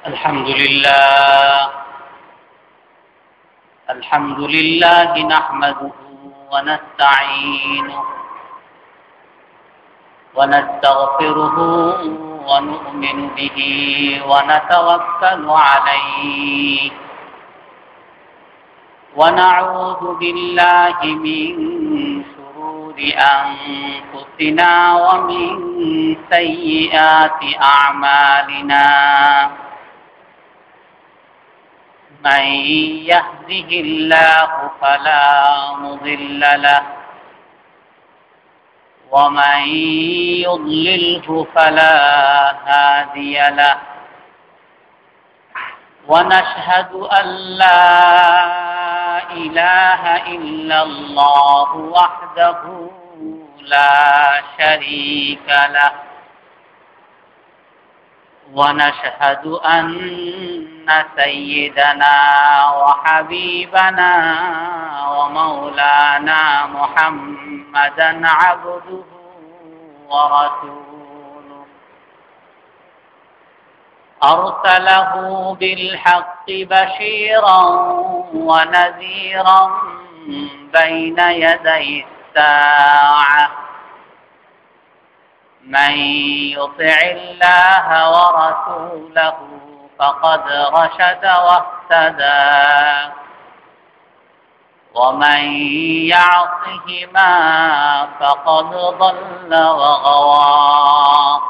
الحمد لله نحمده ونستعينه ونستغفره ونؤمن به ونتوكل عليه ونعوذ بالله من شرور أنفسنا ومن سيئات أعمالنا من يهده الله فلا مضل له ومن يضلله فلا هادي له ونشهد أن لا إله إلا الله وحده لا شريك له ونشهد أن سيدنا وحبيبنا ومولانا محمدا عبده ورسوله أرسله بالحق بشيرا ونذيرا بين يدي الساعة من يطع الله ورسوله فقد رشد واهتدى ومن يعصهما فقد ضل وغوى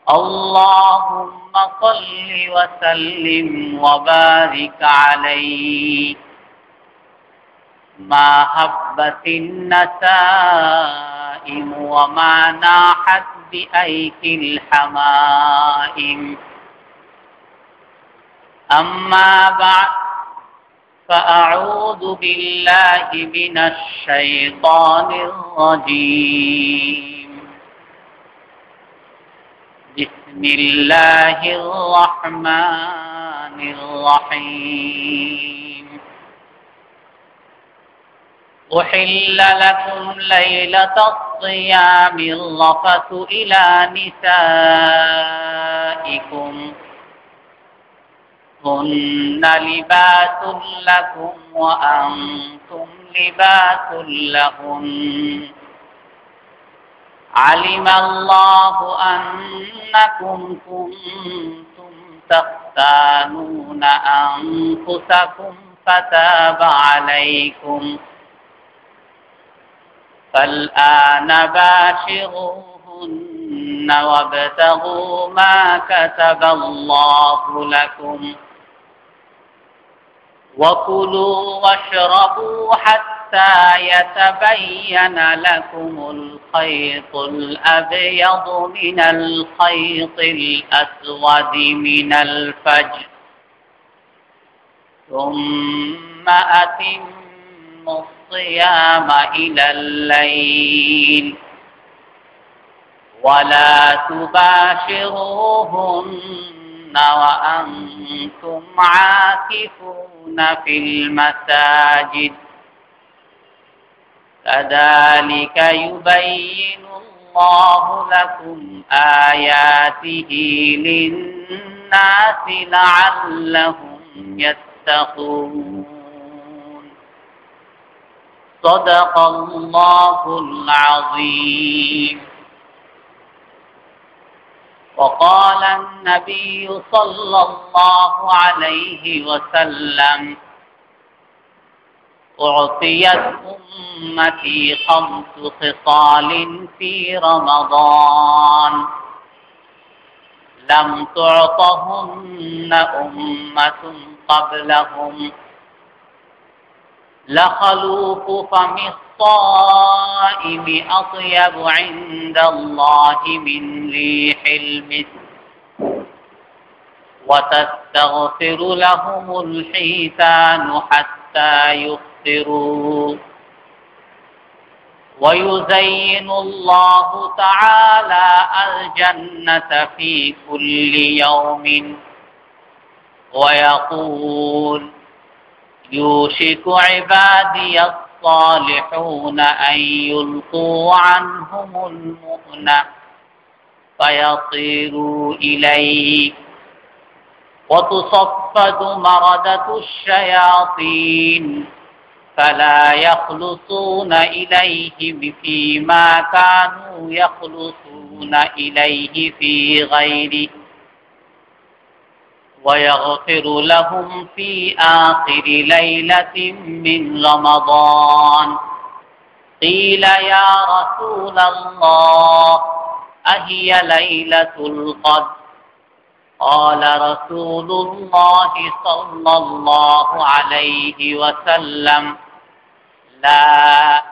اللهم صل وسلم وبارك عليه ما هبت النسائم وما ناحت بأيك الحمائم أما بعد فأعوذ بالله من الشيطان الرجيم بسم الله الرحمن الرحيم أحل لكم ليلة الصيام الرفث إلى نسائكم هن لباس لكم وأنتم لباس لهن علم الله أنكم كنتم تختانون أنفسكم فتاب عليكم فالآن باشروهن وابتغوا ما كتب الله لكم وكلوا واشربوا حتى يتبين لكم الخيط الأبيض من الخيط الأسود من الفجر ثم أتموا الصيام إلى الليل ولا تباشروهن وأنتم عاكفون في المساجد كذلك يبين الله لكم آياته للناس لعلهم يتقون صدق الله العظيم وقال النبي صلى الله عليه وسلم أعطيت أمتي 5 خصال في رمضان لم تعطهن أمة قبلهم لخلوف فم الصائم أطيب عند الله من ريح المسك وتستغفر لهم الحيتان حتى يفطروا ويزين الله تعالى الجنة في كل يوم ويقول يوشك عبادي الصالحون أن يلقوا عنهم المؤنة فيطيروا إليه وتصفد مردة الشياطين فلا يخلصون إليه فيما كانوا يخلصون إليه في غيره ويغفر لهم في آخر ليلة من رمضان قيل يا رسول الله أهي ليلة القدر قال رسول الله صلى الله عليه وسلم لا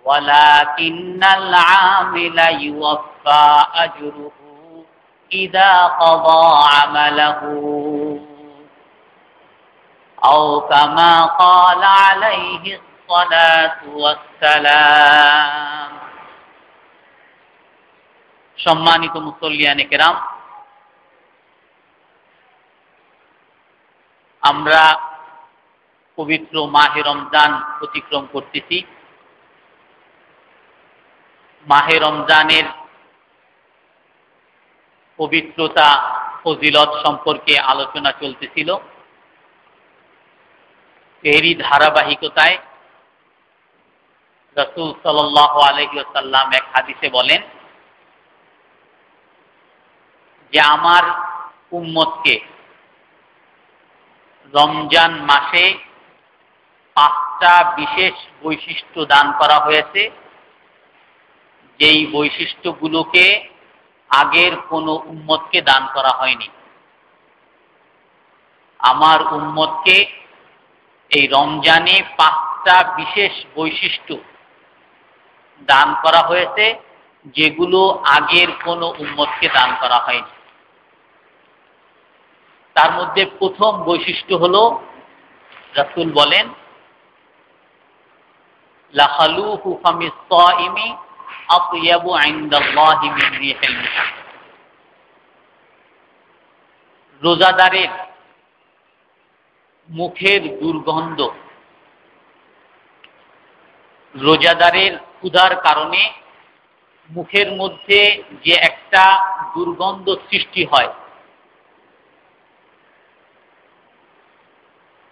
ولكن العامل يوفى أجره إذا قضى عمله أو كما قال عليه الصلاة والسلام সম্মানিত মুসল্লিয়ানে কেরাম, আমরা পবিত্র মাহে রমজান অতিক্রম করতেছি। মাহে রমজানের পবিত্রতা ফজিলত সম্পর্কে আলোচনা চলতেছিল। এরই ধারাবাহিকতায় রাসূল সাল্লাল্লাহু আলাইহি ওয়াসাল্লাম এক হাদিসে বলেন যে আমার উম্মতকে রমজান মাসে 5টা বিশেষ বৈশিষ্ট্য দান করা হয়েছে, যেই বৈশিষ্ট্যগুলোকে আগের কোনো উম্মতকে দান করা হয়নি। আমার উম্মতকে এই রমজানে 5টা বিশেষ বৈশিষ্ট্য দান করা হয়েছে, যেগুলো আগের কোনো উম্মতকে দান করা হয়নি। তার মধ্যে প্রথম বৈশিষ্ট্য হলো, রাসূল বলেন লাখালুহু ফামিস সাইমি আতয়াবু ইনদাল্লাহি মিন রিহিল মিস্ক। রোজাদারের মুখের দুর্গন্ধ, রোজাদারের ক্ষুধার কারণে মুখের মধ্যে যে একটা দুর্গন্ধ সৃষ্টি হয়,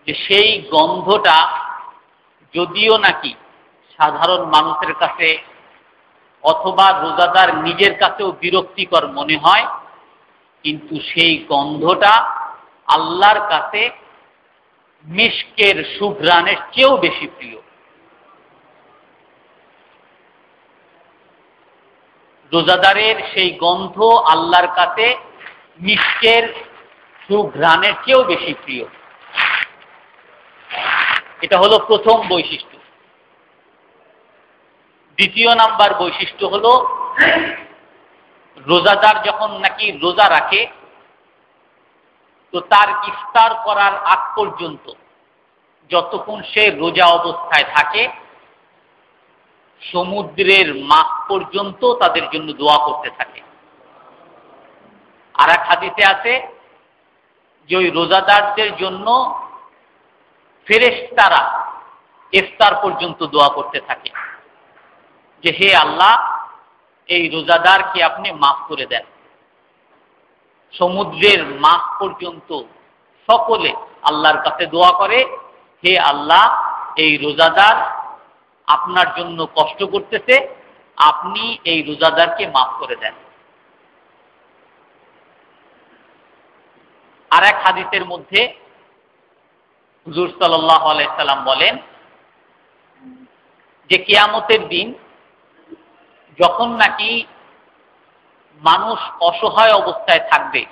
যে সেই গন্ধটা যদিও নাকি সাধারণ মানুষের কাছে অথবা রোজাদার নিজের কাছেও বিরক্তিকর মনে হয়, কিন্তু সেই গন্ধটা আল্লাহর কাছে মিশকের সুঘ্রাণের চেয়েও বেশি প্রিয়। রোজাদারের সেই গন্ধ আল্লাহর কাছে মিশকের সুঘ্রাণের চেয়েও বেশি প্রিয়। এটা হলো প্রথম বৈশিষ্ট্য। দ্বিতীয় নাম্বার বৈশিষ্ট্য হলো, রোজাদার যখন নাকি রোজা রাখে, তো তার ইফতার করার আগ পর্যন্ত যতক্ষণ সে রোজা অবস্থায় থাকে, সমুদ্রের মাছ পর্যন্ত তাদের জন্য দোয়া করতে থাকে। আর এক হাদিসে আছে যে ওই রোজাদারদের জন্য ফেরেশতারা ইফতার পর্যন্ত দোয়া করতে থাকে যে হে আল্লাহ, এই রোজাদারকে আপনি মাফ করে দেন। সমুদ্রের মাছ পর্যন্ত সকলে আল্লাহর কাছে দোয়া করে, হে আল্লাহ, এই রোজাদার আপনার জন্য কষ্ট করতেছে, আপনি এই রোজাদারকে মাফ করে দেন। আর এক হাদিসের মধ্যে হুজুর সাল্লাল্লাহু আলাইহি সাল্লাম বলেন যে কিয়ামতের দিন যখন নাকি মানুষ অসহায় অবস্থায় থাকবে,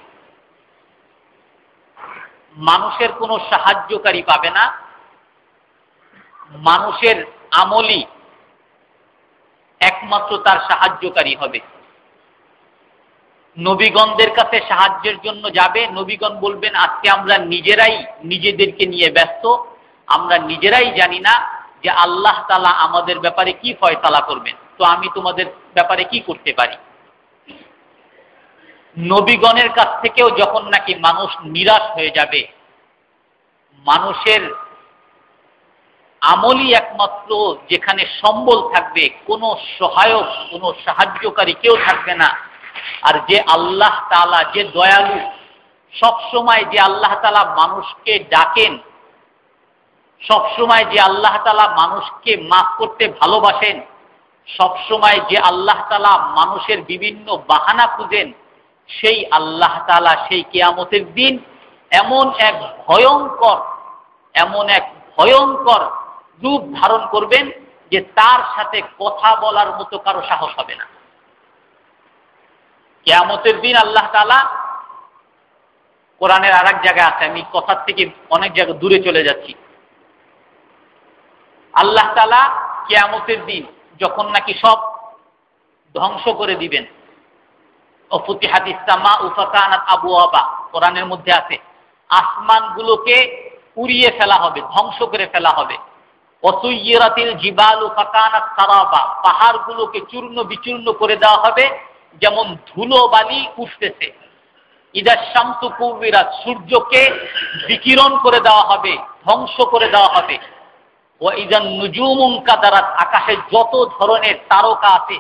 মানুষের কোনো সাহায্যকারী পাবে না, মানুষের আমলই একমাত্র তার সাহায্যকারী হবে। নবীগণদের কাছে সাহায্যের জন্য যাবে, নবীগণ বলবেন আজকে আমরা নিজেরাই নিজেদেরকে নিয়ে ব্যস্ত, আমরা নিজেরাই জানি না যে আল্লাহ তাআলা আমাদের ব্যাপারে কি ফয়সালা করবেন, তো আমি তোমাদের ব্যাপারে কি করতে পারি। নবীগণের কাছ থেকেও যখন নাকি মানুষ নিরাশ হয়ে যাবে, মানুষের আমলই একমাত্র যেখানে সম্বল থাকবে, কোনো সহায়ক কোনো সাহায্যকারী কেউ থাকবে না, আর যে আল্লাহ তাআলা যে দয়ালু, সব সময় যে আল্লাহ তাআলা মানুষকে ডাকেন, সব সময় যে আল্লাহ তাআলা মানুষকে মাফ করতে ভালোবাসেন, সব সময় যে আল্লাহ তাআলা মানুষের বিভিন্ন বাহানা খুঁজেন, সেই আল্লাহ তাআলা সেই কিয়ামতের দিন এমন এক ভয়ঙ্কর রূপ ধারণ করবেন যে তার সাথে কথা বলার মতো কারো সাহস হবে না। কিয়ামতের দিন আল্লাহ তাআলা কোরআনের আরেক জায়গায় আছে, আমি কথার থেকে অনেক জায়গা দূরে চলে যাচ্ছি। আল্লাহ তাআলা কিয়ামতের দিন যখন নাকি সব ধ্বংস করে দিবেন, ওয়াফুতিহাতিস সামাউ ফাকানাত আবওয়াবা, কোরআনের মধ্যে আছে, আসমানগুলোকে উড়িয়ে ফেলা হবে, ধ্বংস করে ফেলা হবে। ওয়াসুয়্যিরাতিল জিবালু ফাকানাত সারাবা, পাহাড়গুলোকে চূর্ণ বিচূর্ণ করে দেওয়া হবে যেমন ধুলো বালি উঠতেছে। ইদা শামসু কুবিরাত, সূর্যকে বিকিরণ করে দেওয়া হবে, ধ্বংস করে দেওয়া হবে। ওয়া ইদান নুজুমুন কাদারাত, আকাশে যত ধরনের তারকা আছে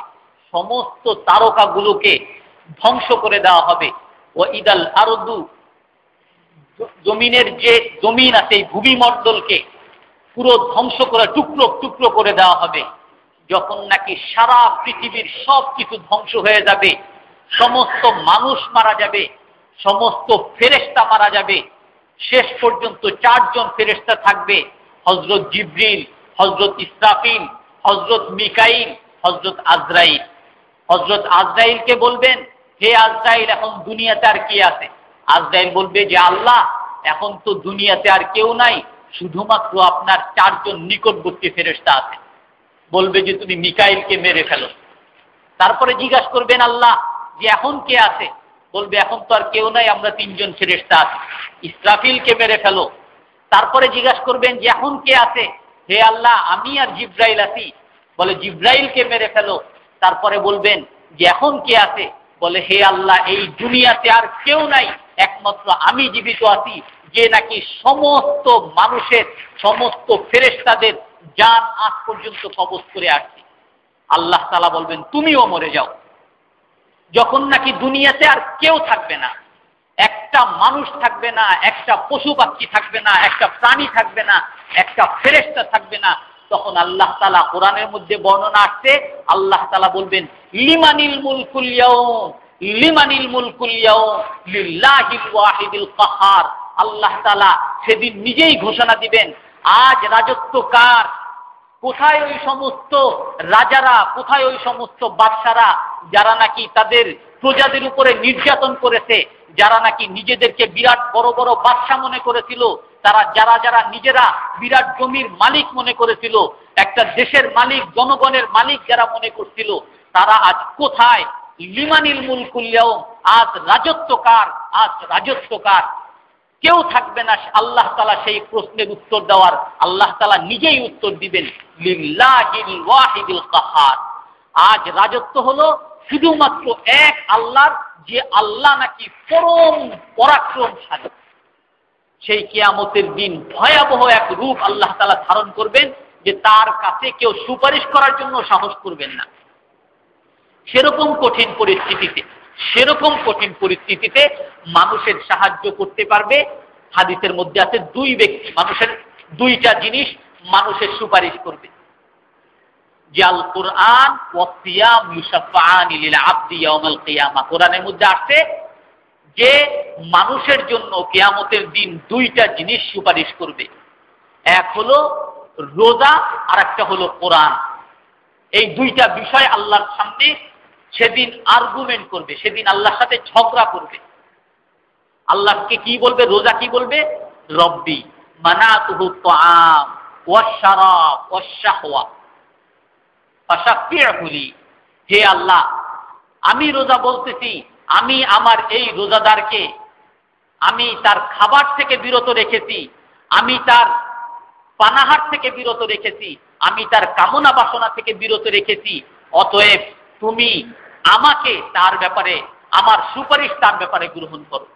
সমস্ত তারকাগুলোকে ধ্বংস করে দেওয়া হবে। ওয়া ইদাল আরদু, জমিনের যে জমিন আছে এই ভূমিমণ্ডলকে পুরো ধ্বংস করে টুকরো টুকরো করে দেওয়া হবে। যখন নাকি সারা পৃথিবীর সব কিছু ধ্বংস হয়ে যাবে, সমস্ত মানুষ মারা যাবে, সমস্ত ফেরেশতা মারা যাবে, শেষ পর্যন্ত 4 জন ফেরেশতা থাকবে, হযরত জিবরিল, হযরত ইসরাফিল, হযরত মিকাইল, হযরত আজরাইল। হযরত আজরাইলকে বলবেন, হে আজরাইল, এখন দুনিয়াতে আর কি আছে? আজরাইল বলবে যে আল্লাহ, এখন তো দুনিয়াতে আর কেউ নাই, শুধুমাত্র আপনার 4 জন নিকটবর্তী ফেরেশতা আছে। বলবে যে তুমি মিকাইলকে মেরে ফেলো। তারপরে জিজ্ঞাসা করবেন আল্লাহ যে এখন কে আছে? বলবে এখন তো আর কেউ নাই, আমরা 3 জন ফেরেশতা আছি। ইসরাফিলকে মেরে ফেলো। তারপরে জিজ্ঞাসা করবেন যে এখন কে আছে? হে আল্লাহ, আমি আর জিব্রাইল আছি। বলে জিব্রাইলকে মেরে ফেলো। তারপরে বলবেন যে এখন কে আছে? বলে হে আল্লাহ, এই দুনিয়াতে আর কেউ নাই, একমাত্র আমি জীবিত আছি, যে নাকি সমস্ত মানুষের, সমস্ত ফেরেশতাদের জান আজ পর্যন্ত কবজ করে আসছি। আল্লাহ তাআলা বলবেন তুমিও মরে যাও। যখন নাকি দুনিয়াতে আর কেউ থাকবে না, একটা মানুষ থাকবে না, একটা পশু পাখি থাকবে না, একটা প্রাণী থাকবে না, একটা ফেরেশতা থাকবে না, তখন আল্লাহ তাআলা কোরআনের মধ্যে বর্ণনা আসছে, আল্লাহ তাআলা বলবেন লিমানিল মুলকুল ইয়াউম, লিমানিল মুলকুল ইয়াউম লিল্লাহিল ওয়াহিদিল কাহার। আল্লাহ তাআলা সেদিন নিজেই ঘোষণা দিবেন, আজ রাজত্ব কার? কোথায় ওই সমস্ত রাজারা, কোথায় ওই সমস্ত বাদশারা যারা নাকি তাদের প্রজাদের উপরে নির্যাতন করেছে, যারা নাকি নিজেদেরকে বিরাট বড় বড় বাদশা মনে করেছিল, তারা যারা নিজেরা বিরাট জমির মালিক মনে করেছিল, একটা দেশের মালিক, জনগণের মালিক যারা মনে করছিল, তারা আজ কোথায়? লিমানিল মুলকুল ইয়াউম, আজ রাজত্ব কার? আজ রাজত্ব কার? কেউ থাকবে না আল্লাহ তাআলা সেই প্রশ্নের উত্তর দেওয়ার। আল্লাহ তাআলা নিজেই উত্তর দিবেন লিল্লাহিল ওয়াহিদিল কাহার। আজ রাজত্ব হলো শুধুমাত্র এক আল্লাহর, যে আল্লাহ নাকি পরম পরাক্রমশালী। সেই কিয়ামতের দিন ভয়াবহ এক রূপ আল্লাহ তাআলা ধারণ করবেন যে তার কাছে কেউ সুপারিশ করার জন্য সাহস করবেন না। সেরকম কঠিন পরিস্থিতিতে মানুষের সাহায্য করতে পারবে। হাদিসের মধ্যে আছে 2 ব্যক্তি, মানুষের 2টা জিনিস মানুষের সুপারিশ করবে। জাল কুরআন ওয়া সিয়াম ইউশাফাআনি লিল আবদি ইয়াউমাল কিয়ামা। কোরআনের মধ্যে আছে যে মানুষের জন্য কিয়ামতের দিন 2টা জিনিস সুপারিশ করবে। এক হলো রোজা, আর একটা হলো কোরআন। এই 2টা বিষয় আল্লাহর সামনে সেদিন আর্গুমেন্ট করবে, সেদিন আল্লাহর সাথে ঝগড়া করবে। আল্লাহকে কি বলবে? রোজা কি বলবে? রব্বি মানাতুহু তাআম ওয়াশ শারাব ওয়াশ শাহওয়া ফাশাফি'হু লি। হে আল্লাহ, আমি রোজা বলতেছি, আমি আমার এই রোজাদারকে আমি তার খাবার থেকে বিরত রেখেছি, আমি তার পানাহার থেকে বিরত রেখেছি, আমি তার কামনা বাসনা থেকে বিরত রেখেছি। অতএব তুমি আমাকে তার ব্যাপারে, আমার সুপারিশ তার ব্যাপারে গ্রহণ করো।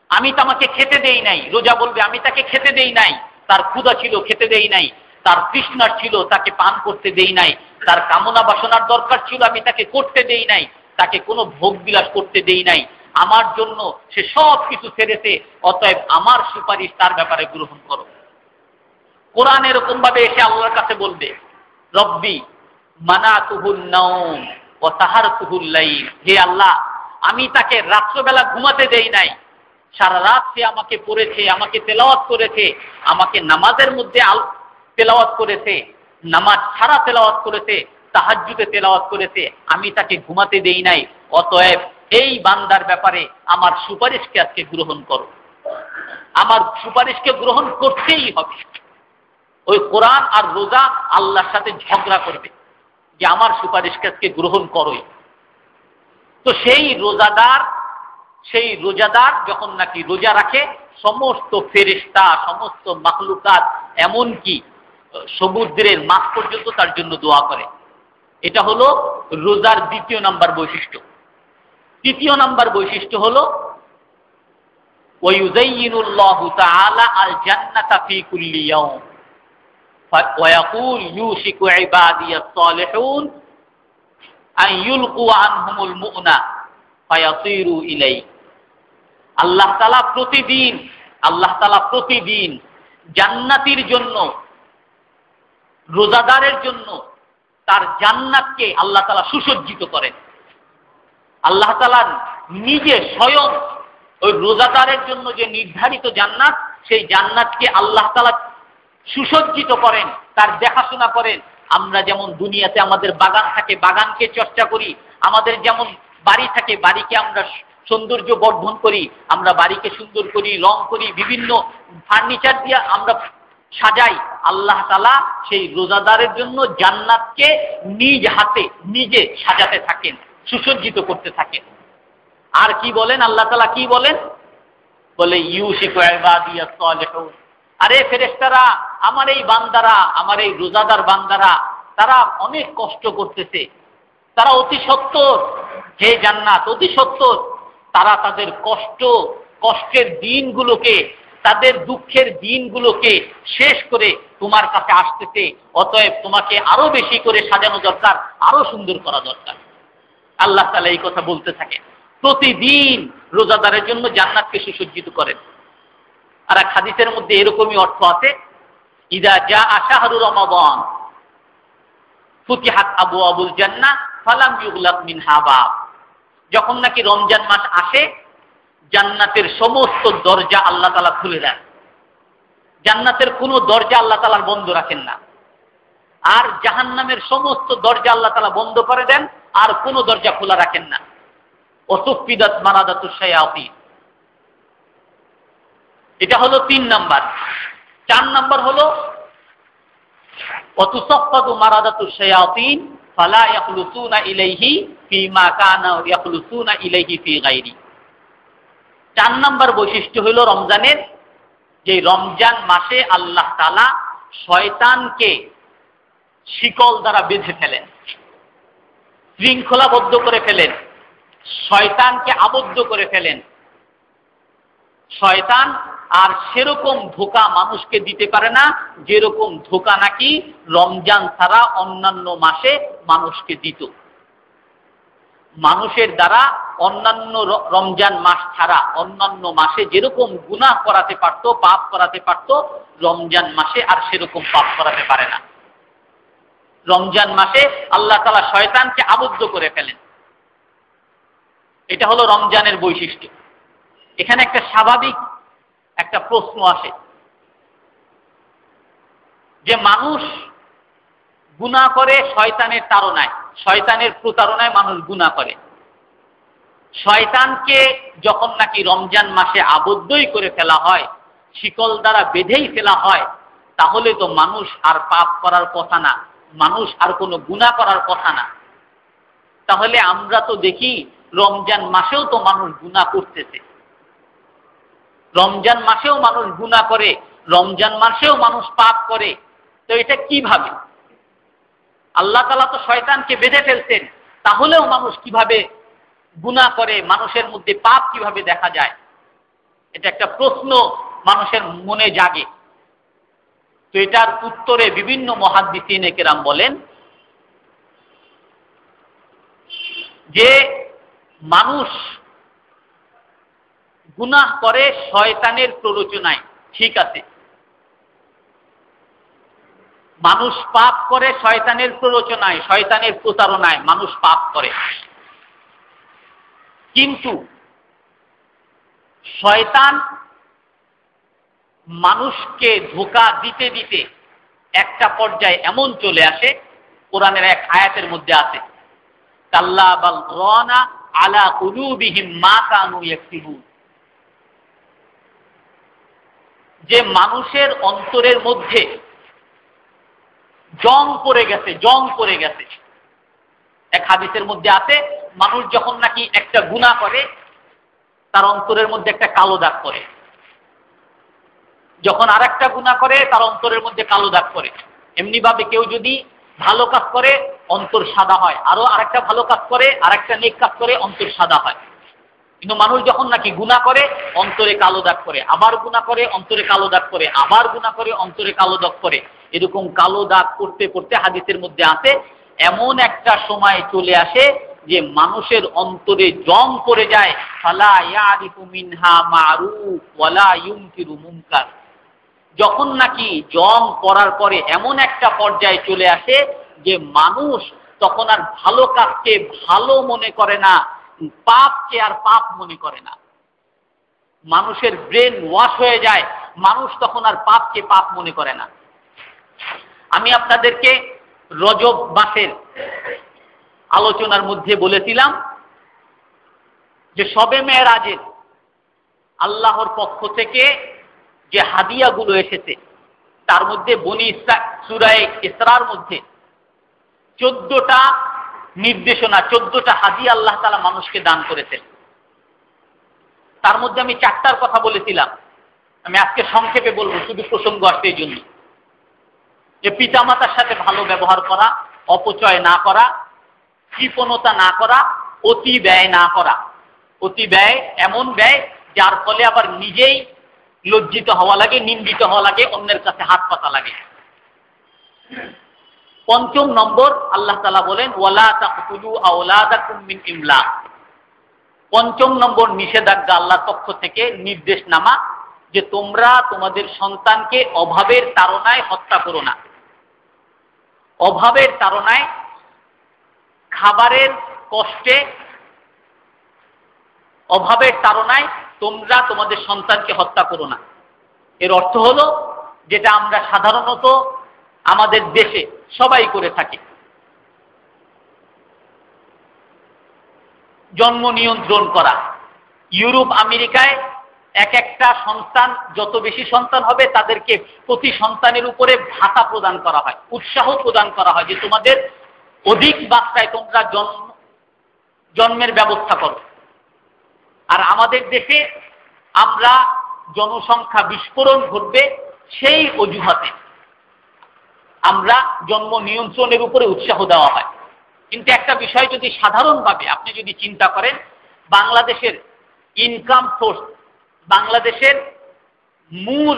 আমি তো আমাকে খেতে দেই নাই, রোজা বলবে আমি তাকে খেতে দেই নাই, তার ক্ষুধা ছিল খেতে দেই নাই, তার তৃষ্ণা ছিল তাকে পান করতে দেই নাই, তার কামনা বাসনার দরকার ছিল আমি তাকে করতে দেই নাই, তাকে কোনো ভোগ বিলাস করতে দেই নাই, আমার জন্য সে সব কিছু ছেড়েছে, অতএব আমার সুপারিশ তার ব্যাপারে গ্রহণ করো। কোরআন এরকম ভাবে এসে আল্লাহর কাছে বলবে, রব্বি মানাতুহুন নাওম ওয়া সাহারতুহুল লাইল, হে আল্লাহ, আমি তাকে রাত্রবেলা ঘুমাতে দেই নাই, সারা রাত সে আমাকে পড়েছে, আমাকে তেলাওয়াত করেছে, আমাকে নামাজের মধ্যে তেলাওয়াত করেছে, নামাজ ছাড়া তেলাওয়াত করেছে, তাহাজ্জুদে তেলাওয়াত করেছে, আমি তাকে ঘুমাতে দেই নাই, অতএব এই বান্দার ব্যাপারে আমার সুপারিশকে আজকে গ্রহণ করো। আমার সুপারিশকে গ্রহণ করতেই হবে। ওই কোরআন আর রোজা আল্লাহর সাথে ঝগড়া করবে যে আমার সুপারিশকে আজকে গ্রহণ করোই। তো সেই রোজাদার যখন নাকি রোজা রাখে, সমস্ত ফেরেশতা, সমস্ত মাখলুকাত, এমনকি সমুদ্রের মাছ পর্যন্ত তার জন্য দোয়া করে। এটা হলো রোজার দ্বিতীয় নাম্বার বৈশিষ্ট্য। তৃতীয় নাম্বার বৈশিষ্ট্য হলো ওয়ায়ুযায়্যিনুল্লাহু তাআলা আল জান্নাতা ফি কুল্লি ইয়াওম ওয়া ইয়াকুল ইউশিকু ইবাদিয়াস সালিহুন আন ইউলকু আনহুমুল মু'না ফায়াতিরু ইলাইহি। আল্লাহ তাআলা প্রতিদিন জান্নাতীর জন্য, রোজাদারের জন্য তার জান্নাতকে আল্লাহ তাআলা সুসজ্জিত করেন। আল্লাহ তাআলা নিজে স্বয়ং ওই রোজাদারের জন্য যে নির্ধারিত জান্নাত, সেই জান্নাতকে আল্লাহ তাআলা সুসজ্জিত করেন, তার দেখাশোনা করেন। আমরা যেমন দুনিয়াতে আমাদের বাগান থাকে, বাগানকে চর্চা করি, আমাদের যেমন বাড়ি থাকে, বাড়িকে আমরা সৌন্দর্য বর্ধন করি, আমরা বাড়িকে সুন্দর করি, রং করি, বিভিন্ন ফার্নিচার দিয়ে আমরা সাজাই। আল্লাহ তাআলা সেই রোজাদারের জন্য জান্নাতকে নিজ হাতে নিজে সাজাতে থাকেন, সুসজ্জিত করতে থাকেন। আর কি বলেন আল্লাহ তাআলা, কি বলেন? বলে ইউশিকু ইবাদিয়াস সালিহুন, আরে ফেরেশতারা, আমার এই বান্দারা, আমার এই রোজাদার বান্দারা, তারা অনেক কষ্ট করতেছে, তারা অতি সত্বর, হে জান্নাত, অতি সত্বর তারা তাদের কষ্টের দিনগুলোকে, তাদের দুঃখের দিনগুলোকে শেষ করে তোমার কাছে আসতেছে, অতএব তোমাকে আরো বেশি করে সাজানো দরকার, আরো সুন্দর করা দরকার। আল্লাহ তাআলা এই কথা বলতে থাকে, প্রতিদিন রোজাদারের জন্য জান্নাতকে সুসজ্জিত করেন। আর এক হাদিসের মধ্যে এরকমই অর্থ আছে, ইযা জাআ শাহরু রমাদান ফুতিহাত আবওয়াবুল জান্নাহ ফালাম ইউগলাক মিনহা বাব। যখন নাকি রমজান মাস আসে, জান্নাতের সমস্ত দরজা আল্লাহ তাআলা খুলে দেন। জান্নাতের কোনো দরজা আল্লাহ তাআলা বন্ধ রাখেন না। আর জাহান্নামের সমস্ত দরজা আল্লাহ তাআলা বন্ধ করে দেন, আর কোনো দরজা খোলা রাখেন না। ওয়াসুফিদাত মারাদাতুশ শায়াতিন, এটা হলো 3 নাম্বার। 4 নাম্বার হলো ওয়াতুসাফফাদু মারাদাতুশ শায়াতিন ফালা ইয়াখলুসুনা ইলাইহি ফিমা কানা ইয়াখলুসুনা ইলাইহি ফি গায়রি। 4 নাম্বার বৈশিষ্ট্য হলো রমজানের, যে রমজান মাসে আল্লাহ তাআলা শয়তানকে শিকল দ্বারা বেঁধে ফেলেন, শৃঙ্খলাবদ্ধ করে ফেলেন, শয়তানকে আবদ্ধ করে ফেলেন। শয়তান আর সেরকম ধোঁকা মানুষকে দিতে পারে না, যেরকম ধোঁকা নাকি রমজান ছাড়া অন্যান্য মাসে মানুষকে দিত। মানুষের দ্বারা অন্যান্য রমজান মাস ছাড়া অন্যান্য মাসে যেরকম গুনাহ করাতে পারত, পাপ করাতে পারত, রমজান মাসে আর সেরকম পাপ করাতে পারে না। রমজান মাসে আল্লাহ তাআলা শয়তানকে আবদ্ধ করে ফেলেন। এটা হলো রমজানের বৈশিষ্ট্য। এখানে একটা স্বাভাবিক একটা প্রশ্ন আসে যে মানুষ গুনাহ করে শয়তানের তাড়নায়, শয়তানের প্রতারণায় মানুষ গুনাহ করে। শয়তানকে যখন নাকি রমজান মাসে আবদ্ধই করে ফেলা হয়, শিকল দ্বারা বেঁধেই ফেলা হয়, তাহলে তো মানুষ আর পাপ করার কথা না, মানুষ আর কোনো গুনাহ করার কথা না। তাহলে আমরা তো দেখি রমজান মাসেও তো মানুষ গুনাহ করতেছে, রমজান মাসেও মানুষ গুনাহ করে, রমজান মাসেও মানুষ পাপ করে। তো এটা কিভাবে? আল্লাহ তাআলা তো শয়তানকে বেঁধে ফেলছেন, তাহলেও মানুষ কিভাবে গুনাহ করে, মানুষের মধ্যে পাপ কিভাবে দেখা যায়? এটা একটা প্রশ্ন মানুষের মনে জাগে। তো এটার উত্তরে বিভিন্ন মুহাদ্দিসিনে কেরাম বলেন যে মানুষ গুনাহ করে শয়তানের প্ররোচনায়, ঠিক আছে, মানুষ পাপ করে শয়তানের প্ররোচনায়, শয়তানের প্রতারণায় মানুষ পাপ করে। কিন্তু শয়তান মানুষকে ধোঁকা দিতে দিতে একটা পর্যায়ে এমন চলে আসে, কোরআনের এক আয়াতের মধ্যে আছে, কাল্লা বাল রানা আলা কুলুবিহিম মা কানু ইয়াকসিবুন, যে মানুষের অন্তরের মধ্যে জং পড়ে গেছে, জং পড়ে গেছে। এক হাদিসের মধ্যে আছে, মানুষ যখন নাকি একটা গুনাহ করে তার অন্তরের মধ্যে একটা কালো দাগ পড়ে, যখন আর একটা গুনাহ করে তার অন্তরের মধ্যে কালো দাগ পড়ে। এমনি ভাবে কেউ যদি ভালো কাজ করে অন্তর সাদা হয়, আরো আরেকটা ভালো কাজ করে, আরেকটা নেক কাজ করে অন্তর সাদা হয়। কিন্তু মানুষ যখন নাকি গুনাহ করে অন্তরে কালো দাগ করে, আবার গুনাহ করে অন্তরে কালো দাগ করে, আবার গুনাহ করে অন্তরে কালো দাগ করে, এরকম কালো দাগ করতে করতে হাদিসের মধ্যে আছে এমন একটা সময় চলে আসে যে মানুষের অন্তরে জং পড়ে যায়, ফালা ইয়ারিফু মিনহা মারুফ ওয়ালা ইউনকিরু মুনকার। যখন নাকি জং পড়ার পরে এমন একটা পর্যায়ে চলে আসে যে মানুষ তখন আর ভালো কাজকে ভালো মনে করে না, পাপকে আর পাপ মনে করে না। মানুষের ব্রেন ওয়াশ হয়ে যায়, মানুষ তখন আর পাপকে পাপ মনে করে না। আমি আপনাদেরকে রজব মাসের আলোচনার মধ্যে বলেছিলাম যে শবে মেরাজের আল্লাহর পক্ষ থেকে যে হাদিয়াগুলো এসেছে তার মধ্যে সূরা ইসরার মধ্যে 14টা নির্দেশনা, 14টা হাদিয়া আল্লাহ তাআলা মানুষকে দান করেছেন। তার মধ্যে আমি 4টার কথা বলেছিলাম, আমি আজকে সংক্ষেপে বলবো, শুধু প্রসঙ্গ আসছে এই জন্য, যে পিতামাতার সাথে ভালো ব্যবহার করা, অপচয় না করা, কৃপণতা না করা, অতি ব্যয় না করা। অতি ব্যয় এমন ব্যয় যার ফলে আবার নিজেই লজ্জিত হওয়া লাগে, নিন্দিত হওয়া লাগে, অন্যের কাছে হাত পাতা লাগে। 5 নম্বর আল্লাহ তাআলা বলেন ওয়ালা তাকতুলু আওলাদাকুম মিন ইমলাক। 5 নম্বর নিষেধাজ্ঞা আল্লাহর পক্ষ থেকে, নির্দেশনামা, যে তোমরা তোমাদের সন্তানকে অভাবের তাড়নায় হত্যা করো না। অভাবের তাড়নায়, খাবারের কষ্টে, অভাবের তাড়নায় তোমরা তোমাদের সন্তানকে হত্যা করো না। এর অর্থ হলো যেটা আমরা সাধারণত আমাদের দেশে সবাই করে থাকি, জন্ম নিয়ন্ত্রণ করা। ইউরোপ আমেরিকায় এক একটা সন্তান, যত বেশি সন্তান হবে তাদেরকে প্রতি সন্তানের উপরে ভাতা প্রদান করা হয়, উৎসাহ প্রদান করা হয় যে তোমাদের অধিক বাচ্চায় তোমরা জন্মের ব্যবস্থা করো। আর আমাদের দেশে আমরা জনসংখ্যা বিস্ফোরণ ঘটবে সেই অজুহাতে আমরা জন্ম নিয়ন্ত্রণের উপরে উৎসাহ দেওয়া হয়। কিন্তু একটা বিষয় যদি সাধারণভাবে আপনি যদি চিন্তা করেন, বাংলাদেশের ইনকাম সোর্স, বাংলাদেশের মূল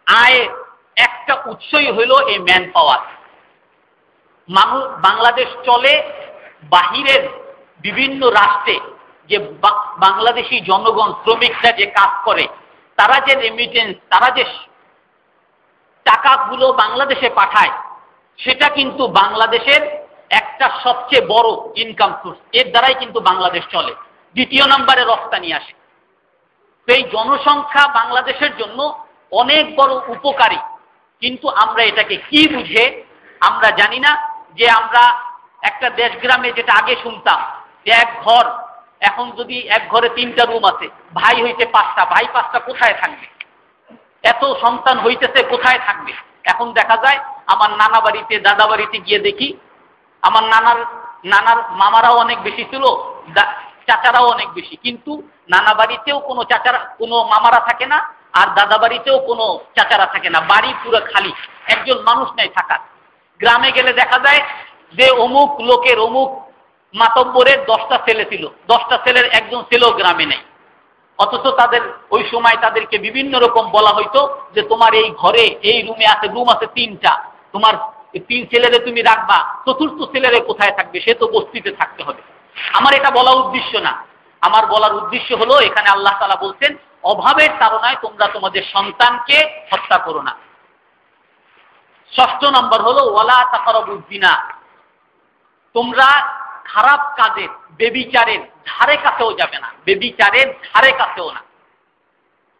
আয়ের একটা উৎসই হইল এই ম্যান পাওয়ার। বাংলাদেশ চলে বাহিরের বিভিন্ন রাষ্ট্রে, যে বাংলাদেশি জনগণ, শ্রমিকরা যে কাজ করে, তারা যে রেমিটেন্স, তারা যে টাকাগুলো বাংলাদেশে পাঠায়, সেটা কিন্তু বাংলাদেশের একটা সবচেয়ে বড় ইনকাম সোর্স। এর দ্বারাই কিন্তু বাংলাদেশ চলে। 2 নম্বরে রপ্তানি আসে। এই জনসংখ্যা বাংলাদেশের জন্য অনেক বড় উপকারী, কিন্তু আমরা এটাকে কি বুঝে আমরা জানি না। যে আমরা একটা দেশ গ্রামে যেটা আগে শুনতাম যে এক ঘর, এখন যদি এক ঘরে 3টা রুম আছে, ভাই হইতে 5টা, ভাই 5টা কোথায় থাকবে? এত সন্তান হইতেছে, কোথায় থাকবে? এখন দেখা যায় আমার নানা বাড়িতে, দাদা বাড়িতে গিয়ে দেখি আমার নানার মামারাও অনেক বেশি ছিল, চাচারাও অনেক বেশি, কিন্তু নানা বাড়িতেও কোনো চাচারা, কোনো মামারা থাকে না, আর দাদা বাড়িতেও কোনো চাচারা থাকে না। বাড়ি পুরো খালি, একজন মানুষ নাই থাকার। গ্রামে গেলে দেখা যায় যে অমুক লোকের, অমুক মাতব্বরের 10টা ছেলে ছিল, 10টা ছেলের একজন ছেলেও গ্রামে নেই। অথচ তাদের ওই সময় তাদেরকে বিভিন্ন রকম বলা হইতো যে তোমার এই ঘরে, এই রুমে আছে, রুম আছে 3টা, তোমার 3 ছেলেরে তুমি রাখবা, 4র্থ ছেলেরে কোথায় থাকবে? সে তো বস্তিতে থাকতে হবে। আমার এটা বলা উদ্দেশ্য না। আমার বলার উদ্দেশ্য হলো এখানে আল্লাহ তাআলা বলছেন অভাবের তাড়নায় তোমরা তোমাদের সন্তানকে হত্যা করো না। 6 নম্বর হলো ওয়ালা তাকরাবুজ জিনা, তোমরা খারাপ কাজের বেবিচারের ধারে কাছেও যাবে না, বেবিচারের ধারে কাছেও না,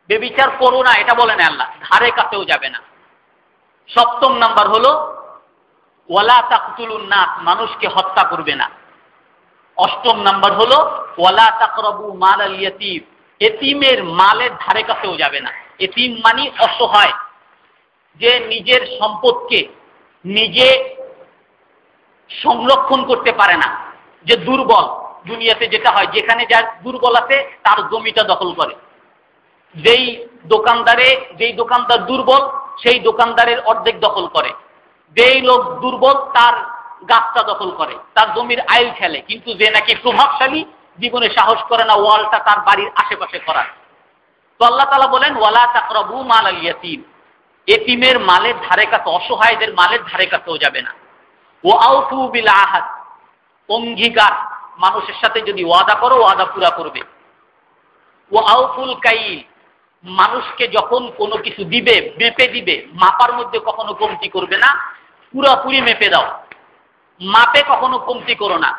বেবিচার করো না এটা বলেন আল্লাহ, ধারে কাছেও যাবে না। 7 নম্বর হলো ওয়ালা তাকতুলুন নাস, মানুষকে হত্যা করবে না। 8 নম্বর হলো ওয়ালা তাকরাবু মালাল ইয়াতীম, এতিমের মালের ধারে কাছেও যাবে না। এতিম মানে অসহায়, যে নিজের সম্পদকে নিজে সংরক্ষণ করতে পারে না, যে দুর্বল। দুনিয়াতে যেটা হয়, যেখানে যার দুর্বল আছে তার জমিটা দখল করে। যেই দোকানদার দুর্বল সেই দোকানদারের অর্ধেক দখল করে। যেই লোক দুর্বল তার গাছটা দখল করে, তার জমির আইল খেলে। কিন্তু যে নাকি প্রভাবশালী জীবনে সাহস করে না ওয়ালটা তার বাড়ির আশেপাশে করার। তো আল্লাহ তাআলা বলেন ওয়ালা তাকরাবু মালাল ইয়াতীম, এতিমের মালের ধারে কাছে, অসহায়দের মালের ধারে কাছেও যাবে না। ওয়া আউফু বিল আহাদ, অঙ্গীকার, মানুষের সাথে যদি ওয়াদা করো ওয়াদা পুরা করবে। ওয়া আউফুল কাইল, মানুষকে যখন কোনো কিছু দিবে, মেপে দিবে, মাপার মধ্যে কখনো কমতি করবে না, পুরাপুরি মেপে দাও, মাপে কখনো কমতি করো না।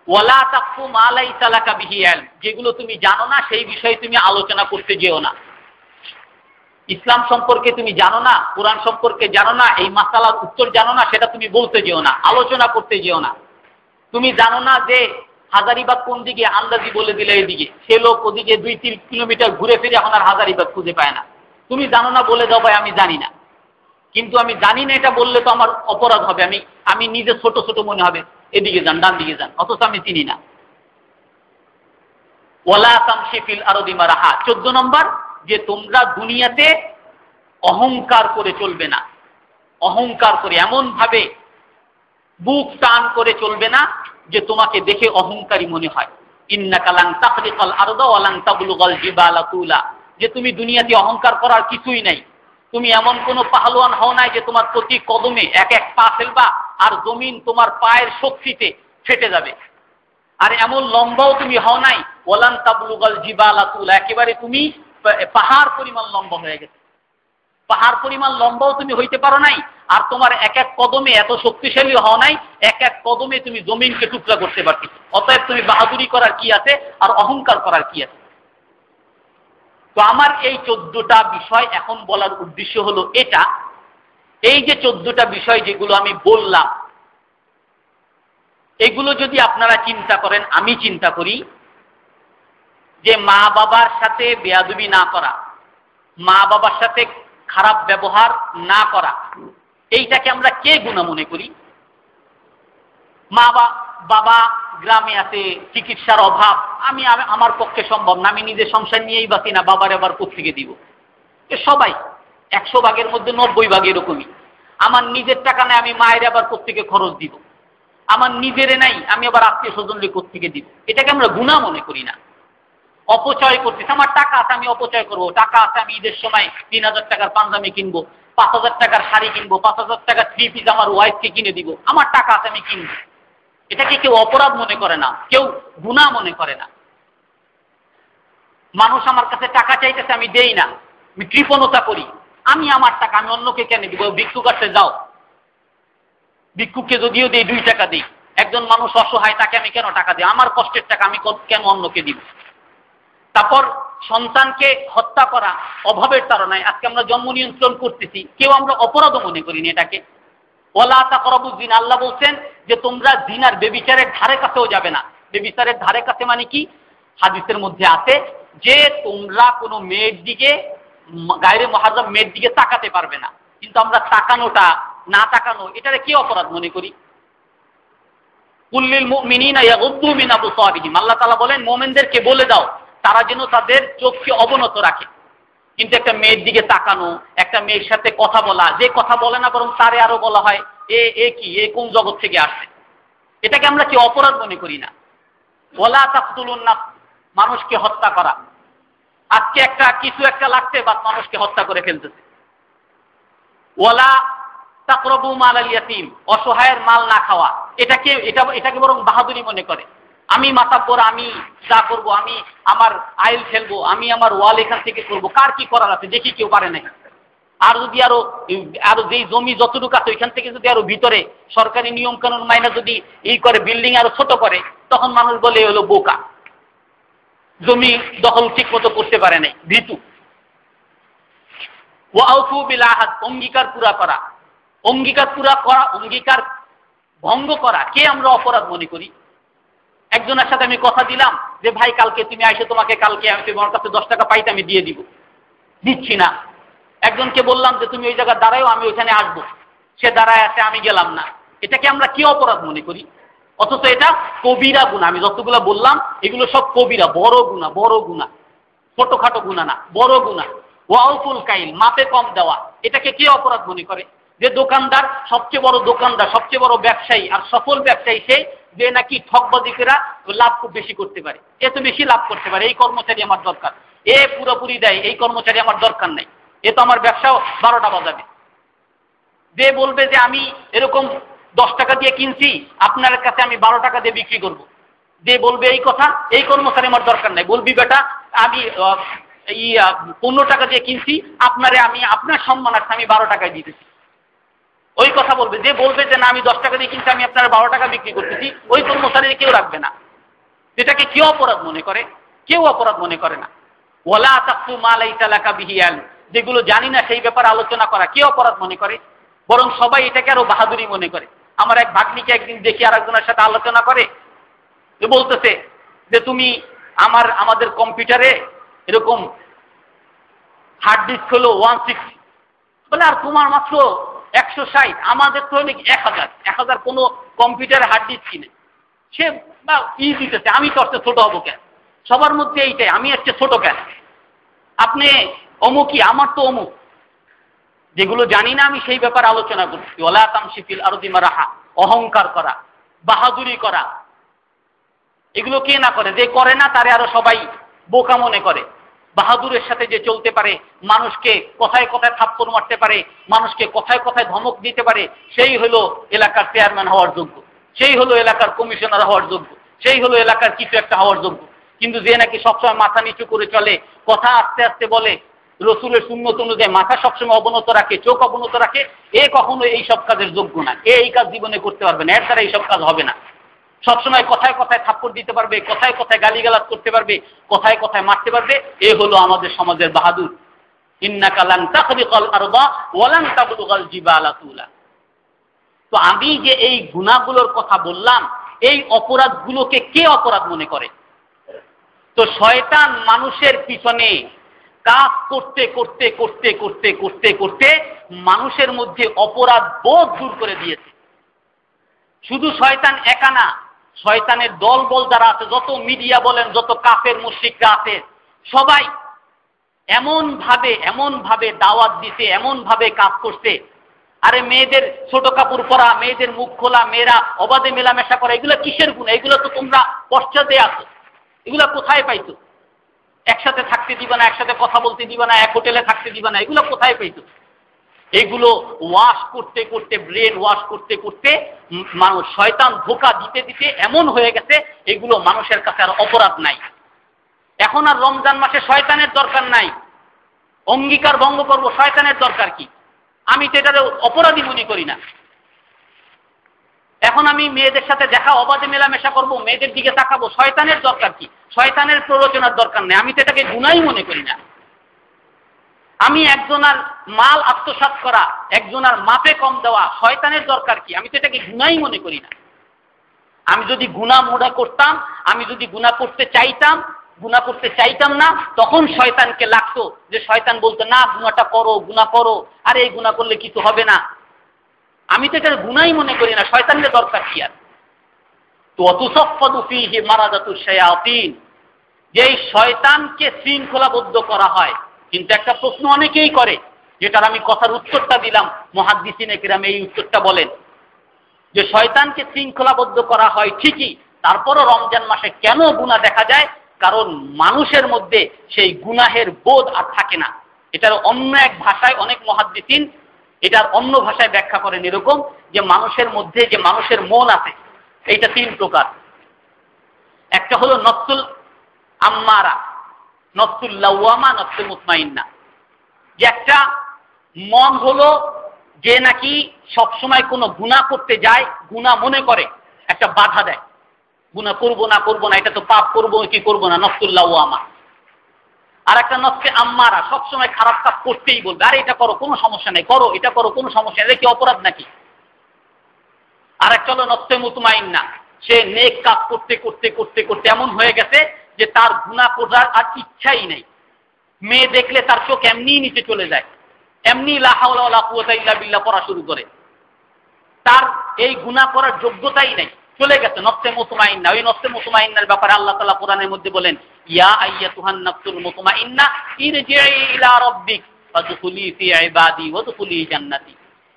ওয়ালা তাকফু মা লাইসা লাকা বিহি ইলম, যেগুলো তুমি জানো না সেই বিষয়ে তুমি আলোচনা করতে যেও না। ইসলাম সম্পর্কে তুমি জানো না, কোরআন সম্পর্কে জানো না, এই মাসালার উত্তর জানো না, সেটা তুমি বলতে যেও না, আলোচনা করতে যেও না। তুমি জানো না যে হাজারিবাগ কোন দিকে, আন্দাজি বলে দিলে এদিকে, সে লোক ওদিকে 2-3 কিলোমিটার ঘুরে ফিরে এখন আর হাজারিবাগ খুঁজে পায় না। তুমি জানো না বলে দাও ভাই আমি জানি না। কিন্তু আমি জানি না এটা বললে তো আমার অপরাধ হবে, আমি নিজে ছোট ছোট মনে হবে, এদিকে যান, ডান দিকে যান, অথচ আমি চিনি না। ওয়ালা তামশি ফিল আরদি মারাহা, 14 নম্বর, যে তোমরা দুনিয়াতে অহংকার করে চলবে না। অহংকার করে এমন ভাবে বুক টান করে চলবে না যে তোমাকে দেখে অহংকারী মনে হয়। ইন্নাকা লান তাখরিকাল আরদা ওয়া লান তাবলুগাল জিবালা তুলা, যে তুমি দুনিয়াতে অহংকার করার কিছুই নাই। তুমি এমন কোন পাহলোয়ান হও নাই যে তোমার প্রতি কদমে এক এক পা ফেলবা আর জমিন তোমার পায়ের শক্তিতে ফেটে যাবে। আর এমন লম্বাও তুমি হও নাই ওয়া লান তাবলুগাল জিবালা তুলা, একেবারে তুমি পাহাড় পরিমাণ লম্বা হয়ে গেছে। পাহাড় পরিমাণ লম্বাও তুমি হইতে পারো নাই, আর তোমার এক এক কদমে এত শক্তিশালী হও নাই, এক এক কদমে তুমি জমিনকে টুকরা করতে পারছো। অতএব তুমি বাহাদুরি করার কি আছে আর অহংকার করার কি আছে? তো আমার এই 14টা বিষয় এখন বলার উদ্দেশ্য হলো এটা, এই যে 14টা বিষয় যেগুলো আমি বললাম, এগুলো যদি আপনারা চিন্তা করেন, আমি চিন্তা করি, যে মা বাবার সাথে বেয়াদবি না করা, মা বাবার সাথে খারাপ ব্যবহার না করা, এইটাকে আমরা কে গুনাহ মনে করি? বাবা গ্রামে আছে, চিকিৎসার অভাব, আমার পক্ষে সম্ভব না, আমি নিজের সংসার নিয়েই বাঁচি না, বাবার আবার কোত্থেকে দিব? সবাই 100 ভাগের মধ্যে 90 ভাগ এরকমই। আমার নিজের টাকা নেই, আমি মায়ের আবার কোত্থেকে খরচ দিব? আমার নিজেরে নাই, আমি আবার আত্মীয় স্বজনকে কোত্থেকে দিব? এটাকে আমরা গুনাহ মনে করি না। অপচয় করতেছে, আমার টাকা আছে আমি অপচয় করবো, টাকা আছে আমি ঈদের সময় 3000 টাকার পাঞ্জাবি কিনবো, 5000 টাকার শাড়ি কিনবো, 5000 টাকার 3 পিস আমার ওয়াইফকে কিনে দিব, আমার টাকা আছে আমি কিনবো। এটাকে কেউ অপরাধ মনে করে না, কেউ গুনাহ মনে করে না। মানুষ আমার কাছে টাকা চাইতেছে, আমি দেই না, আমি কৃপণতা করি, আমি আমার টাকা আমি অন্যকে কেন দিব? ভিক্ষুক কাছে যাও, ভিক্ষুককে যদিও দেই 2 টাকা দিই, একজন মানুষ অসহায় তাকে আমি কেন টাকা দিই? আমার কষ্টের টাকা আমি কেন অন্যকে দিব? তারপর সন্তানকে হত্যা করা অভাবের তাড়নায়, আজকে আমরা জন্ম নিয়ন্ত্রণ করতেছি, কেউ আমরা অপরাধও মনে করিনি এটাকে। ওয়ালা তাকরাবুজ জিনা, আল্লাহ বলছেন যে তোমরা জিনার বেবিচারের ধারে কাছেও যাবে না। বেবিচারের ধারে কাছে মানে কি? হাদিসের মধ্যে আছে যে তোমরা কোনো মেয়ের দিকে, গায়রে মুহাররম মেয়ের দিকে তাকাতে পারবে না। কিন্তু আমরা তাকানোটা না তাকানো এটারে কি অপরাধ মনে করি? কুল্লিল মুমিনিনা ইয়াগুদ্দু মিন আবসারিহিম, আল্লাহ তাআলা বলেন মুমিনদেরকে বলে দাও তারা যেন তাদের চোখকে অবনত রাখে। কিন্তু একটা মেয়ের দিকে তাকানো, একটা মেয়ের সাথে কথা বলা, যে কথা বলে না বরং তারে আরো বলা হয় এ কোন জগৎ থেকে আসছে, এটাকে আমরা কি অপরাধ মনে করি না? ওয়ালা তাকতুলুন নাফস, মানুষকে হত্যা করা। আজকে কিছু একটা লাগছে বা মানুষকে হত্যা করে ফেলতেছে। ওয়ালা তাকরাবু মালাল ইয়াতীম, অসহায়ের মাল না খাওয়া, এটাকে বরং বাহাদুরি মনে করে। আমি মাতাব্বর, আমি যা করব, আমি আমার আইল ফেলবো, আমি আমার ওয়াল এখান থেকে করবো, কার কি করার আছে দেখি, কেউ পারে নাই। আর যদি আরো যেই জমি যতটুকু আছে ওইখান থেকে যদি আরো ভিতরে সরকারি নিয়ম কানুন মাইনা যদি এই করে বিল্ডিং আরো ছোট করে, তখন মানুষ বলে হলো বোকা, জমি দখল ঠিক মতো করতে পারে নাই, ভীতু। ওয়াউফু বিল আহাদ, অঙ্গীকার পুরা করা, অঙ্গীকার ভঙ্গ করা কে আমরা অপরাধ মনে করি। একজনের সাথে আমি কথা দিলাম যে ভাই কালকে তুমি আইসো, তোমাকে কালকে আমি তোমার কাছে 10 টাকা পাইতে আমি দিয়ে দিব, দিচ্ছি না। একজনকে বললাম যে তুমি ওই জায়গায় দাঁড়াও, আমি ওইখানে আসবো, সে দাঁড়ায় আছে, আমি গেলাম না। এটাকে আমরা কি অপরাধ মনে করি? অথচ এটা কবিরা গুনাহ। আমি যতগুলো বললাম এগুলো সব কবিরা, বড় গুনাহ, ছোটখাটো গুনাহ না, বড় গুনাহ। ওয়াউফুল কাইল, মাপে কম দেওয়া, এটাকে কে অপরাধ মনে করে? যে দোকানদার, সবচেয়ে বড় দোকানদার, সবচেয়ে বড় ব্যবসায়ী আর সফল ব্যবসায়ী সে, যে নাকি ঠকবাজি করে লাভ খুব বেশি করতে পারে, এত বেশি লাভ করতে পারে, এই কর্মচারী আমার দরকার। এ পুরোপুরি দেয়, এই কর্মচারী আমার দরকার নাই, এ তো আমার ব্যবসাও 12টা বাজাবে। যে বলবে যে আমি এরকম 10 টাকা দিয়ে কিনছি, আপনার কাছে আমি 12 টাকা দিয়ে বিক্রি করব, যে বলবে এই কথা, এই কর্মচারী আমার দরকার নাই। বলবি বেটা আমি 15 টাকা দিয়ে কিনছি, আপনারে আমি আপনার সম্মানার্থে আমি 12 টাকায় দিতেছি, ওই কথা বলবে। যে বলবে যে না আমি 10 টাকা দিয়ে কিনছি, আমি আপনার 12 টাকা বিক্রি করতেছি, ওই কর্মচারী কেউ রাখবে না। এটাকে কেউ অপরাধ মনে করে? কেউ অপরাধ মনে করে না। ওয়ালা তাকফু মা লাইসা লাকা বিহি ইলম, যেগুলো জানি না সেই ব্যাপারে আলোচনা করা কে অপরাধ মনে করে? বরং সবাই এটাকে আরো বাহাদুরি মনে করে। আমার এক ভাগ্নিকে একদিন দেখি আরেকজনের সাথে আলোচনা করে, যে বলতেছে যে তুমি আমাদের কম্পিউটারে এরকম হার্ড ডিস্ক হলো 160, বলে আর তোমার মাত্র 160, আমাদের তো অনেক 1000 কোনো কম্পিউটারে হার্ড ডিস্ক কিনে সে বা দিতেছে, আমি তো হচ্ছে ছোট হবো কেন? সবার মধ্যে এইটাই, আমি হচ্ছে ছোট কেন? আপনি অমুকই, আমার তো অমুক। যেগুলো জানি না আমি সেই ব্যাপারে আলোচনা করছি। ওয়ালা তামশি ফিল আরদি মারাহা, অহংকার করা, বাহাদুরি করা, এগুলো কে না করে? যে করে না তারে আরো সবাই বোকা মনে করে। বাহাদুরের সাথে যে চলতে পারে, মানুষকে কথায় কথায় থাপ্পড় মারতে পারে, মানুষকে কথায় কথায় ধমক দিতে পারে, সেই হলো এলাকার চেয়ারম্যান হওয়ার যোগ্য, সেই হলো এলাকার কমিশনার হওয়ার যোগ্য, সেই হলো এলাকার কিছু একটা হওয়ার যোগ্য। কিন্তু যে নাকি সবসময় মাথা নিচু করে চলে, কথা আস্তে আস্তে বলে, রসুলের সুন্নত অনুযায়ী মাথা সবসময় অবনত রাখে, চোখ অবনত রাখে, এ কখনো এই সব কাজের যোগ্য না। এই কাজ জীবনে করতে পারবে না, এর দ্বারা এইসব কাজ হবে না। সবসময় কথায় কথায় থাপ্পড় দিতে পারবে, কথায় কথায় গালিগালাজ করতে পারবে, কথায় কথায় মারতে পারবে, এ হলো আমাদের সমাজের বাহাদুর। ইন্নাকা লান তাখরিকাল আরদা ওয়া লান তাবলুগাল জিবালা তুলা। তো আমি যে এই গুনাহগুলোর কথা বললাম, এই অপরাধগুলোকে কে অপরাধ মনে করে? তো শয়তান মানুষের পিছনে কাজ করতে করতে করতে করতে করতে করতে মানুষের মধ্যে অপরাধ বোধ দূর করে দিয়েছে। শুধু শয়তান একা না, শয়তানের দলবল যারা আছে, যত মিডিয়া বলেন, যত কাফের মুশরিকরা আছে, সবাই এমন ভাবে দাওয়াত দিতে, এমন ভাবে কাজ করছে। আরে মেয়েদের ছোট কাপড় পরা, মেয়েদের মুখ খোলা, মেয়েরা অবাধে মেলামেশা করা, এগুলো কিসের গুণ? এগুলো তো তোমরা পশ্চাতে আছো, এগুলো কোথায় পাইছো? একসাথে থাকতে দিবা না, একসাথে কথা বলতে দিবা না, এক হোটেলে থাকতে দিবা না, এগুলো কোথায় পাইছো? এগুলো ওয়াশ করতে করতে, ব্রেন ওয়াশ করতে করতে মানুষ, শয়তান ধোঁকা দিতে দিতে এমন হয়ে গেছে, এগুলো মানুষের কাছে আর অপরাধ নাই। এখন আর রমজান মাসে শয়তানের দরকার নাই, অঙ্গীকার ভঙ্গ করব, শয়তানের দরকার কি? আমি তো এটার অপরাধী মনে করি না। এখন আমি মেয়েদের সাথে দেখা, অবাধে মেলামেশা করব, মেয়েদের দিকে তাকাবো, শয়তানের দরকার কি? শয়তানের প্ররোচনার দরকার নেই, আমি তো এটাকে গুনাহই মনে করি না। আমি একজনের মাল আত্মসাৎ করা, একজনের মাপে কম দেওয়া, শয়তানের দরকার কি? আমি তো এটাকে গুনাহই মনে করি না। আমি যদি গুনাহ মনে করতাম, আমি যদি গুনাহ করতে চাইতাম না, তখন শয়তানকে লাগতো, যে শয়তান বলতো না গুনাহটা করো, গুনাহ করো, আর এই গুনাহ করলে কিছু হবে না। আমি তো এটা গুনাহই মনে করি না, শয়তানের দরকার কি? আর তো অতুসাফফাদু ফীহি মারাদাতুশ শায়াতিন, যে শয়তানকে শৃঙ্খলাবদ্ধ করা হয়। কিন্তু একটা প্রশ্ন অনেকেই করে, যেটার আমি কথার উত্তরটা দিলাম, মুহাদ্দিসিনে কিরাম এই উত্তরটা বলেন যে শয়তানকে শৃঙ্খলাবদ্ধ করা হয় ঠিকই, তারপরও রমজান মাসে কেন গুনাহ দেখা যায়? কারণ মানুষের মধ্যে সেই গুনাহের বোধ আর থাকে না। এটার অন্য এক ভাষায় অনেক মুহাদ্দিসিন এটার অন্য ভাষায় ব্যাখ্যা করেন এরকম, যে মানুষের মধ্যে যে মানুষের মন আছে, এইটা তিন প্রকার। একটা হলো নফসুল আম্মারা, নফসুল লাওয়ামা, নফসুল মুতমাইন্না। যে একটা মন হলো যে নাকি সবসময় কোনো গুনাহ করতে যায়, গুনাহ মনে করে, একটা বাধা দেয়, গুনাহ করবো না এটা তো পাপ, করবো কি করবো না, নফসুল লাওয়ামা। আর একটা নফসে আম্মারা, সবসময় খারাপ কাজ করতেই বলবে, আরে এটা করো কোনো সমস্যা নেই, করো এটা করো কোনো সমস্যা নেই, কি অপরাধ নাকি। আর একটা হলো নফসে মুতমাইন্না, সে নেক কাজ করতে করতে করতে করতে এমন হয়ে গেছে যে তার গুনাহ করার আর ইচ্ছাই নেই। মেয়ে দেখলে তার চোখ এমনি নিচে চলে যায়, এমনি লা হাওলা ওয়ালা কুওয়াতা ইল্লা বিল্লাহ পড়া শুরু করে, তার এই গুনাহ করার যোগ্যতাই নেই, চলে গেছে নফসে মুতমাইন্না। ওই নফসে মুতমাইন্নার ব্যাপারে আল্লাহ তাআলা কোরআনের মধ্যে বলেন, ইয়া আইয়াতুহান নাফসুল মুতমাইন্না ইরজিই ইলা রাব্বিক ফাদখুলি ফি ইবাদি ওয়াদখুলি জান্নাতি।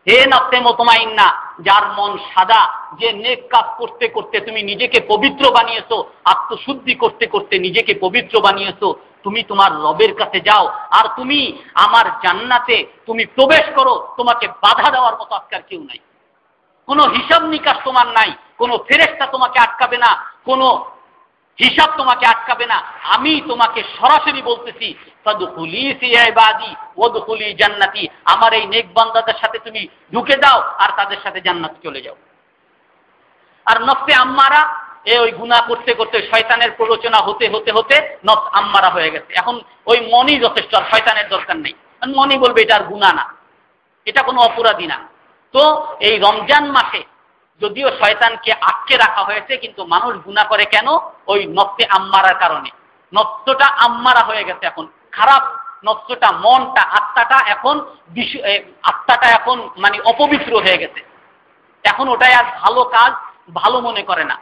হে নফসে মুতমাইন্না, যার মন সাদা, যে নেক কাজ করতে করতে তুমি নিজেকে পবিত্র বানিয়েছো, আত্মশুদ্ধি করতে করতে নিজেকে পবিত্র বানিয়েছো, তুমি তোমার রবের কাছে যাও, আর তুমি আমার জান্নাতে তুমি প্রবেশ করো। তোমাকে বাধা দেওয়ার মতো আজকাল কেউ নাই, কোনো হিসাব নিকাশ তোমার নাই, কোনো ফেরেশতা তোমাকে আটকাবে না, কোনো হিসাব তোমাকে আটকাবে না। আমি তোমাকে সরাসরি বলতেছি, ফাদখুলি ফি ইবাদি ওয়াদখুলি জান্নাতি, আমার এই নেক বান্দাদের সাথে তুমি ঢুকে যাও আর তাদের সাথে জান্নাতে চলে যাও। আর নফসে আম্মারা, ওই গুনাহ করতে করতে শয়তানের প্ররোচনা হতে হতে হতে নফস আম্মারা হয়ে গেছে। এখন ওই মনই যথেষ্ট, আর শয়তানের দরকার নেই। মনই বলবে এটা আর গুনাহ না, এটা কোনো অপরাধী না। তো এই রমজান মাসে যদিও শয়তানকে আটকে রাখা হয়েছে, কিন্তু মানুষ গুনাহ করে কেন? ওই নফসে আম্মারার কারণে। নফসটা আম্মারা হয়ে গেছে, এখন খারাপ নফসটা, মনটা, আত্মাটা এখন মানে অপবিত্র হয়ে গেছে। এখন ওটাই আর ভালো কাজ ভালো মনে করে না,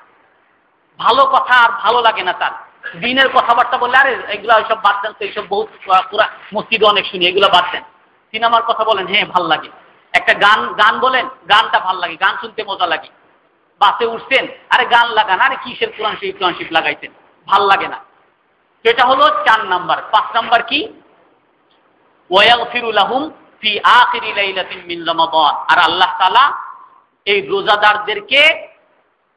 ভালো কথা আর ভালো লাগে না তার। দিনের কথাবার্তা বললে আরে এগুলা ওইসব বাদ দেন তো, এইসব বহুত পুরা মসজিদে অনেক শুনি, এগুলো বাদ দেন। সিনেমার কথা বলেন, হ্যাঁ ভাল লাগে। একটা গান বলেন, গানটা ভাল লাগে, গান শুনতে মজা লাগে। বাসে উঠছেন, আরে গান লাগান, আরে কিসের কোরআন শরীফ লাগাইছেন, ভাল লাগে না। এটা হলো 4 নাম্বার। 5 নাম্বার কি? ওয়াগফিরু লাহুম ফি আখিরি লাইলাতিন মিন রমাদান। আর আল্লাহ তাআলা এই রোজাদারদেরকে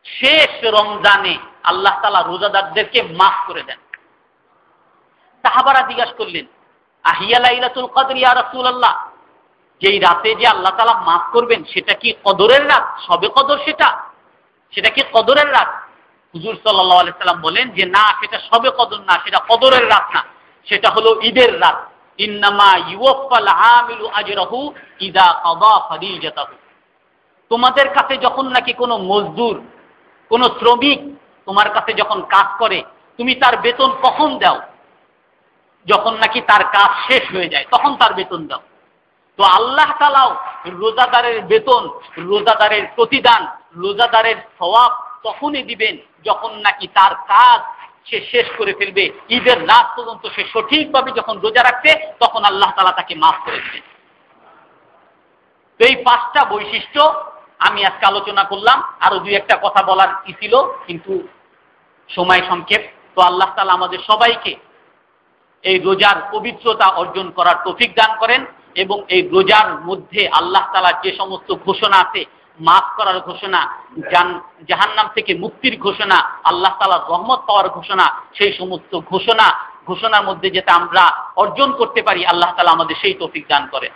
শেষ রমজানে আল্লাহ তাআলা রোজাদারদেরকে মাফ করে দেন। সাহাবারা জিজ্ঞাসা করলেন, আহিয়া লাইলাতুল কদর ইয়া রাসূলুল্লাহ, যেই রাতে যে আল্লাহ তাআলা মাফ করবেন সেটা কি কদরের রাত, শবে কদর, সেটা কি কদরের রাত? হুজুর সাল্লাল্লাহু আলাইহি সাল্লাম বলেন যে না, সেটা শবে কদর না, সেটা কদরের রাত না, সেটা হলো ঈদের রাত। ইন্নামা ইউওয়াফাল আমিলু আজরাহু ইযা কাদা ফারিজাতাহু। তোমাদের কাছে যখন নাকি কোনো মজদুর, কোনো শ্রমিক তোমার কাছে যখন কাজ করে, তুমি তার বেতন কখন দাও? যখন নাকি তার কাজ শেষ হয়ে যায়, তখন তার বেতন দাও। তো আল্লাহ তাআলাও রোজাদারের বেতন, রোজাদারের প্রতিদান, রোজাদারের সওয়াব তখনই দিবেন যখন নাকি তার কাজ সে শেষ করে ফেলবে। ঈদের রাত পর্যন্ত সে সঠিকভাবে যখন রোজা রাখবে, তখন আল্লাহ তাআলা তাকে মাফ করে দিবেন। তো এই 5টা বৈশিষ্ট্য আমি আজকে আলোচনা করলাম। আরো 2-1টা কথা বলার ছিল, কিন্তু সময় সংক্ষেপ। তো আল্লাহ তাআলা আমাদের সবাইকে এই রোজার পবিত্রতা অর্জন করার তৌফিক দান করেন, এবং এই রোজার মধ্যে আল্লাহ তাআলার যে সমস্ত ঘোষণা আছে, মাফ করার ঘোষণা, জাহান্নাম থেকে মুক্তির ঘোষণা, আল্লাহ তাআলার রহমত পাওয়ার ঘোষণা, সেই সমস্ত ঘোষণার মধ্যে যেটা আমরা অর্জন করতে পারি, আল্লাহ তাআলা আমাদের সেই তৌফিক দান করেন।